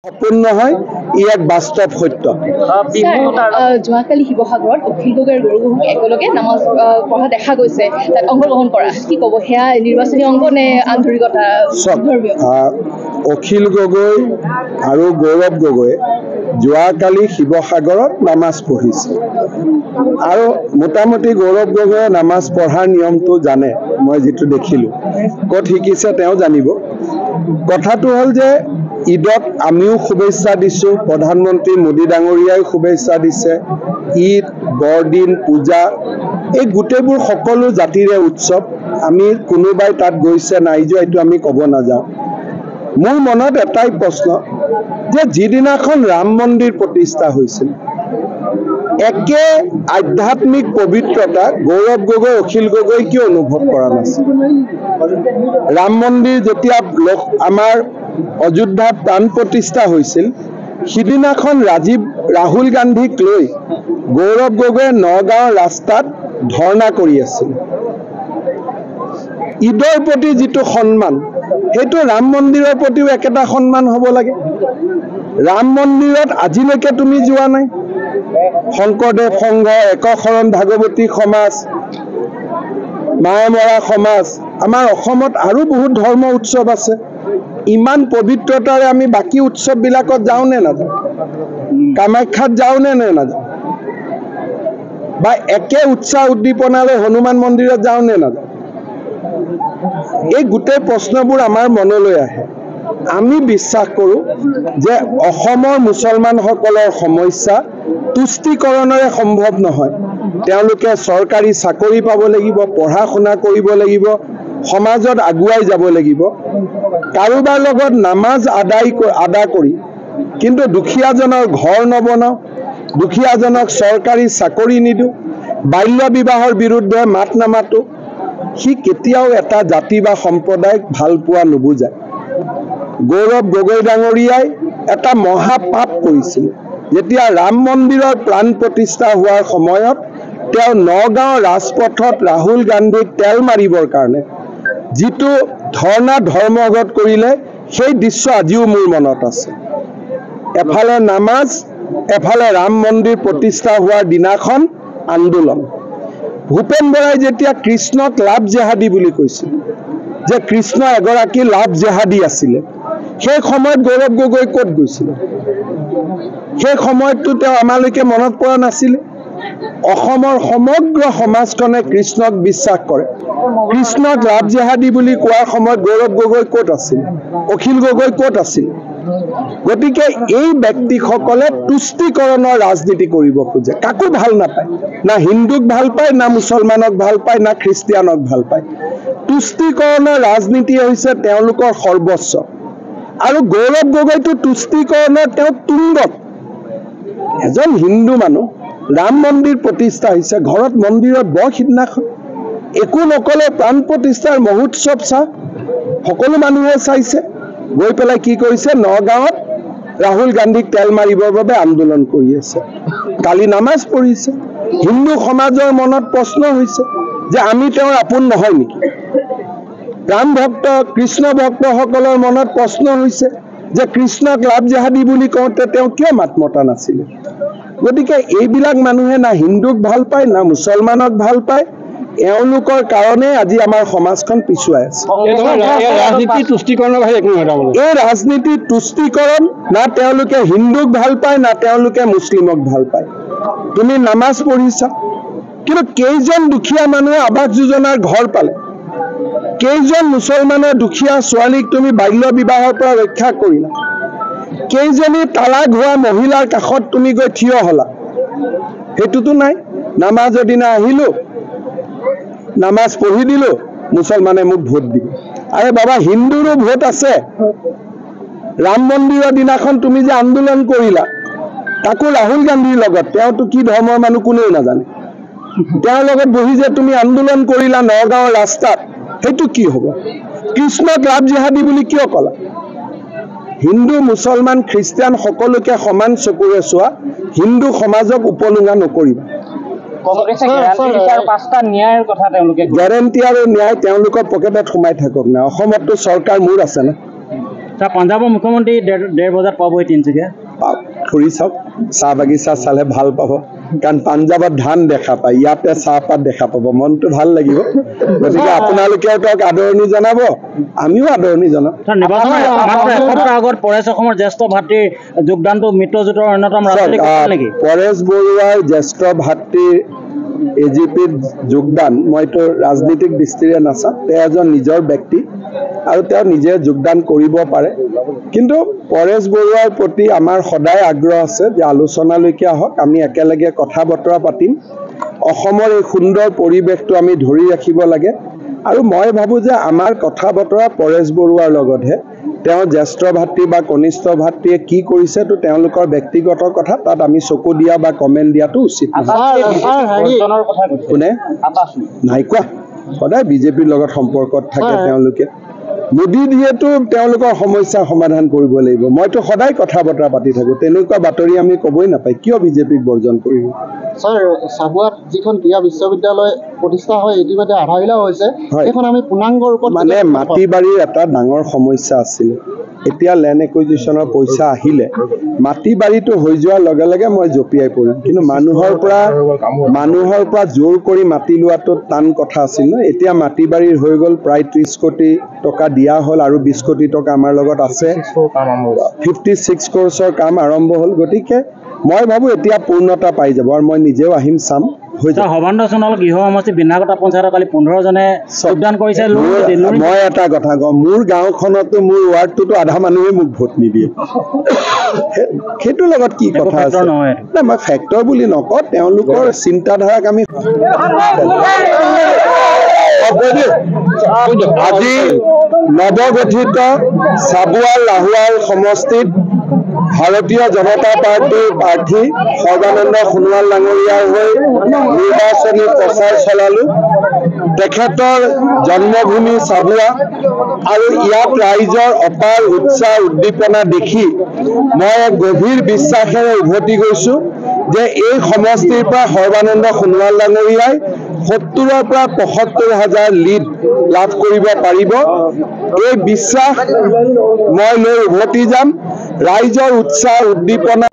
সপোন নহয়, ই এক বাস্তৱ সত্য। যোৱাকালি শিৱসাগৰত অখিল গগৈৰ গৰু একেলগে নামাজ পঢ়া দেখা গৈছে, তাত অংশগ্ৰহণ কৰা, কি ক'ব, সেয়া নিৰ্বাচনী অংগ নে আন্তৰিকতা? অখিল গগৈ আৰু গৌৰৱ গগৈ যোৱাকালি শিৱসাগৰত নামাজ পঢ়িছে আৰু মোটামুটি গৌৰৱ গগৈয়ে নামাজ পঢ়াৰ নিয়মটো জানে। মই যিটো দেখিলোঁ, ক'ত শিকিছে তেওঁ জানিব। কথাটো হ'ল যে ঈদত আমিও শুভেচ্ছা দিছোঁ, প্ৰধানমন্ত্ৰী মোদী ডাঙৰীয়াই শুভেচ্ছা দিছে। ঈদ, বৰদিন, পূজা, এই গোটেইবোৰ সকলো জাতিৰে উৎসৱ। আমি কোনোবাই তাত গৈছে নাই যোৱা এইটো আমি ক'ব নাযাওঁ। মোৰ মনত এটাই প্ৰশ্ন যে যিদিনাখন ৰাম মন্দিৰ প্ৰতিষ্ঠা হৈছিল, একে আধ্যাত্মিক পবিত্ৰতা গৌৰৱ গগৈ, অখিল গগৈ কিয় অনুভৱ কৰা নাছিল? ৰাম মন্দিৰ যেতিয়া আমাৰ অযোধ্যাত প্ৰাণ প্ৰতিষ্ঠা হৈছিল, সিদিনাখন ৰাহুল গান্ধীক লৈ গৌৰৱ গগৈয়ে নগাঁৱৰ ৰাস্তাত ধৰ্ণা কৰি আছিল। ঈদৰ প্ৰতি যিটো সন্মান, সেইটো ৰাম মন্দিৰৰ প্ৰতিও একেটা সন্মান হ'ব লাগে। ৰাম মন্দিৰত আজিলৈকে তুমি যোৱা নাই? শংকৰদেৱ সংঘ, একশৰণ ভাগৱতী সমাজ, মায়ামৰা সমাজ, আমাৰ অসমত আৰু বহুত ধৰ্ম উৎসৱ আছে। ইমান পবিত্ৰতাৰে আমি বাকী উৎসৱবিলাকত যাওঁ নে নাযাওঁ? কামাখ্যাত যাওঁ নে নাযাওঁ? বা একে উৎসাহ উদ্দীপনাৰে হনুমান মন্দিৰত যাওঁ নে নাযাওঁ? এই গোটেই প্ৰশ্নবোৰ আমাৰ মনলৈ আহে। আমি বিশ্বাস কৰোঁ যে অসমৰ মুছলমানসকলৰ সমস্যা তুষ্টিকৰণেৰে সম্ভৱ নহয়। তেওঁলোকে চৰকাৰী চাকৰি পাব লাগিব, পঢ়া শুনা কৰিব লাগিব, সমাজত আগুৱাই যাব লাগিব। কাৰোবাৰ লগত নামাজ আদা কৰি কিন্তু দুখীয়াজনৰ ঘৰ নবনাওঁ, দুখীয়াজনক চৰকাৰী চাকৰি নিদিওঁ, বাল্য বিবাহৰ বিৰুদ্ধে মাত নামাতোঁ, সি কেতিয়াও এটা জাতি বা সম্প্ৰদায়ক ভাল পোৱা নুবুজায়। গৌৰৱ গগৈ ডাঙৰীয়াই এটা মহাপাপ কৰিছিল। যেতিয়া ৰাম মন্দিৰৰ প্ৰাণ প্ৰতিষ্ঠা হোৱাৰ সময়ত তেওঁ নগাঁৱৰ ৰাজপথত ৰাহুল গান্ধীক তেল মাৰিবৰ কাৰণে যিটো ধৰ্মঘট কৰিলে, সেই দৃশ্য আজিও মোৰ মনত আছে। এফালে নামাজ, এফালে ৰাম মন্দিৰ প্ৰতিষ্ঠা হোৱাৰ দিনাখন আন্দোলন। ভূপেন বৰাই যেতিয়া কৃষ্ণক লাভ জেহাদী বুলি কৈছিল, যে কৃষ্ণ এগৰাকী লাভ জেহাদী আছিলে, সেই সময়ত গৌৰৱ গগৈ ক'ত গৈছিলে? সেই সময়ততো তেওঁ আমালৈকে মনত পৰা নাছিলে। অসমৰ সমগ্ৰ সমাজখনে কৃষ্ণক বিশ্বাস কৰে। কৃষ্ণক লাভ জেহাদী বুলি কোৱাৰ সময়ত গৌৰৱ গগৈ ক'ত আছিল? অখিল গগৈ ক'ত আছিল? গতিকে এই ব্যক্তিসকলে তুষ্টিকৰণৰ ৰাজনীতি কৰিব খোজে, কাকো ভাল নাপায়। না হিন্দুক ভাল পায়, না মুছলমানক ভাল পায়, না খ্ৰীষ্টিয়ানক ভাল পায়। তুষ্টিকৰণৰ ৰাজনীতি হৈছে তেওঁলোকৰ সৰ্বস্ব। আৰু গৌৰৱ গগৈটো তুষ্টিকৰণৰ তেওঁ তুংগত। এজন হিন্দু মানুহ, ৰাম মন্দিৰ প্ৰতিষ্ঠা হৈছে, ঘৰত মন্দিৰত বৰ সিদিনাখন একো নকলে, প্ৰাণ প্ৰতিষ্ঠাৰ মহোৎসৱ সকলো মানুহে চাইছে। গৈ পেলাই কি কৰিছে? নগাঁৱত ৰাহুল গান্ধীক তেল মাৰিবৰ বাবে আন্দোলন কৰি আছে। কালি নামাজ পঢ়িছে। হিন্দু সমাজৰ মনত প্ৰশ্ন হৈছে যে আমি তেওঁৰ আপোন নহয় নেকি? ৰাম ভক্ত, কৃষ্ণ ভক্তসকলৰ মনত প্ৰশ্ন হৈছে যে কৃষ্ণক লাভ জেহাদী বুলি কওঁতে তেওঁ কিয় মাত মতা নাছিলে? গতিকে এইবিলাক মানুহে না হিন্দুক ভাল পায়, না মুছলমানক ভাল পায়। এওঁলোকৰ কাৰণে আজি আমাৰ সমাজখন পিছুৱাই আছে। এই ৰাজনীতি তুষ্টিকৰণ, না তেওঁলোকে হিন্দুক ভাল পায়, না তেওঁলোকে মুছলিমক ভাল পায়। তুমি নামাজ পঢ়িছা, কিন্তু কেইজন দুখীয়া মানুহে আৱাস যোজনাৰ ঘৰ পালে? কেইজন মুছলমানৰ দুখীয়া ছোৱালীক তুমি বাল্য বিবাহৰ পৰা ৰক্ষা কৰিলা? কেইজনী তালাক হোৱা মহিলাৰ কাষত তুমি গৈ থিয় হলা? সেইটোতো নাই। নামাজৰ দিনা আহিলো, নামাজ পঢ়ি দিলো, মুছলমানে মোক ভোট দিব। আৰে বাবা, হিন্দুৰো ভোট আছে। ৰাম মন্দিৰৰ দিনাখন তুমি যে আন্দোলন কৰিলা, তাকো ৰাহুল গান্ধীৰ লগত, তেওঁতো কি ধৰ্মৰ মানুহ কোনেও নাজানে, তেওঁৰ লগত বহি যে তুমি আন্দোলন কৰিলা নগাঁৱৰ ৰাস্তাত, সেইটো কি হ'ব? কৃষ্ণক লাভ জেহাদী বুলি কিয় ক'লা? হিন্দু, মুছলমান, খ্ৰীষ্টিয়ান সকলোকে সমান চকুৰে চোৱা। হিন্দু সমাজক উপলুঙা নকৰিবা। গেৰেণ্টি আৰু ন্যায় তেওঁলোকৰ পকেটত সোমাই থাকক না। অসমততো চৰকাৰ মোৰ আছে না। পাঞ্জাবৰ মুখ্যমন্ত্ৰী 1:30 বজাত পাবহি তিনিচুকীয়া ফুৰি চাওক চাহ বাগিচা চালে ভাল পাব কাৰণ পাঞ্জাৱত ধান দেখা পায় ইয়াতে চাহপাত দেখা পাব মনটো ভাল লাগিব গতিকে আপোনালোকেও তেওঁক আদৰণি জনাব আমিও আদৰণি জনাম নিৰ্বাচনৰ মাত্ৰ এসপ্তাহ আগত পৰেশ অসমৰ জ্যেষ্ঠ ভাতৃৰ যোগদানটো মিত্ৰজোঁটৰ অন্যতম ৰাজনৈতিক নেকি পৰেশ বৰুৱাৰ জ্যেষ্ঠ ভাতৃৰ এজিপিত যোগদান মইতো ৰাজনীতিক দৃষ্টিৰে নাচাওঁ তেওঁ এজন নিজৰ ব্যক্তি আৰু তেওঁ নিজে যোগদান কৰিব পাৰে কিন্তু পৰেশ বৰুৱাৰ প্ৰতি আমাৰ সদায় আগ্ৰহ আছে যে আলোচনালৈকে আহক আমি একেলগে কথা বতৰা পাতিম অসমৰ এই সুন্দৰ পৰিৱেশটো আমি ধৰি ৰাখিব লাগে আৰু মই ভাবোঁ যে আমাৰ কথা বতৰা পৰেশ বৰুৱাৰ লগতহে তেওঁ জ্যেষ্ঠ ভাতৃ বা কনিষ্ঠ ভাতৃয়ে কি কৰিছে তো তেওঁলোকৰ ব্যক্তিগত কথা তাত আমি চকু দিয়া বা কমেণ্ট দিয়াটো উচিত কোনে নাই কোৱা সদায় বিজেপিৰ লগত সম্পৰ্কত থাকে তেওঁলোকে মোদী দিয়েতো তেওঁলোকৰ সমস্যা সমাধান কৰিব লাগিব মইতো সদায় কথা বতৰা পাতি থাকোঁ তেনেকুৱা বাতৰি আমি ক'বই নাপায় কিয় বিজেপিক বৰ্জন কৰিব স্যাৰ চাবুৱাত যিখন ক্ৰীড়া বিশ্ববিদ্যালয় প্ৰতিষ্ঠা হয় ইতিমধ্যে আধাৰিলা হৈছে সেইখন আমি পূৰ্ণাংগ ৰূপত মানে মাটি বাৰীৰ এটা ডাঙৰ সমস্যা আছিল এতিয়া লেণ্ড একুইজিশ্যনৰ পইচা আহিলে মাটি বাৰীটো হৈ যোৱাৰ লগে লগে মই জঁপিয়াই পৰিম কিন্তু মানুহৰ পৰা জোৰ কৰি মাটি লোৱাটো টান কথা আছিল ন এতিয়া মাটি বাৰীৰ হৈ গ'ল প্ৰায় 30 কোটি টকা দিয়া হ'ল আৰু 20 কোটি টকা আমাৰ লগত আছে 56 ক্ৰ'ৰ্ছৰ কাম আৰম্ভ হ'ল গতিকে মই ভাবোঁ এতিয়া পূৰ্ণতা পাই যাব আৰু মই নিজেও আহিম চাম সৰ্বানন্দ সোণোৱাল গৃহ সমষ্টি বিনাগতা পঞ্চায়তত কালি 15 জনে যোগদান কৰিছে মই এটা কথা কওঁ মোৰ গাঁওখনতো মোৰ ৱাৰ্ডটোতো আধা মানুহে মোক ভোট নিদিয়ে সেইটোৰ লগত কি কথা আছে না মই ফেক্টৰ বুলি নকওঁ তেওঁলোকৰ চিন্তাধাৰাক আমি আজি নৱগঠিত চাবুৱাৰ লাহোৱাল সমষ্টিত ভাৰতীয় জনতা পাৰ্টিৰ প্ৰাৰ্থী সৰ্বানন্দ সোণোৱাল ডাঙৰীয়াৰ হৈ নিৰ্বাচনী প্ৰচাৰ চলালো তেখেতৰ জন্মভূমি চাবুৱা আৰু ইয়াত ৰাইজৰ অপাৰ উৎসাহ উদ্দীপনা দেখি মই এক গভীৰ বিশ্বাসেৰে উভতি গৈছোঁ যে এই সমষ্টিৰ পৰা সৰ্বানন্দ সোণোৱাল ডাঙৰীয়াই 70ৰ পৰা 75,000 লিড লাভ কৰিব পাৰিব এই বিশ্বাস মই লৈ উভতি যাম ৰাইজৰ উৎসাহ উদ্দীপনা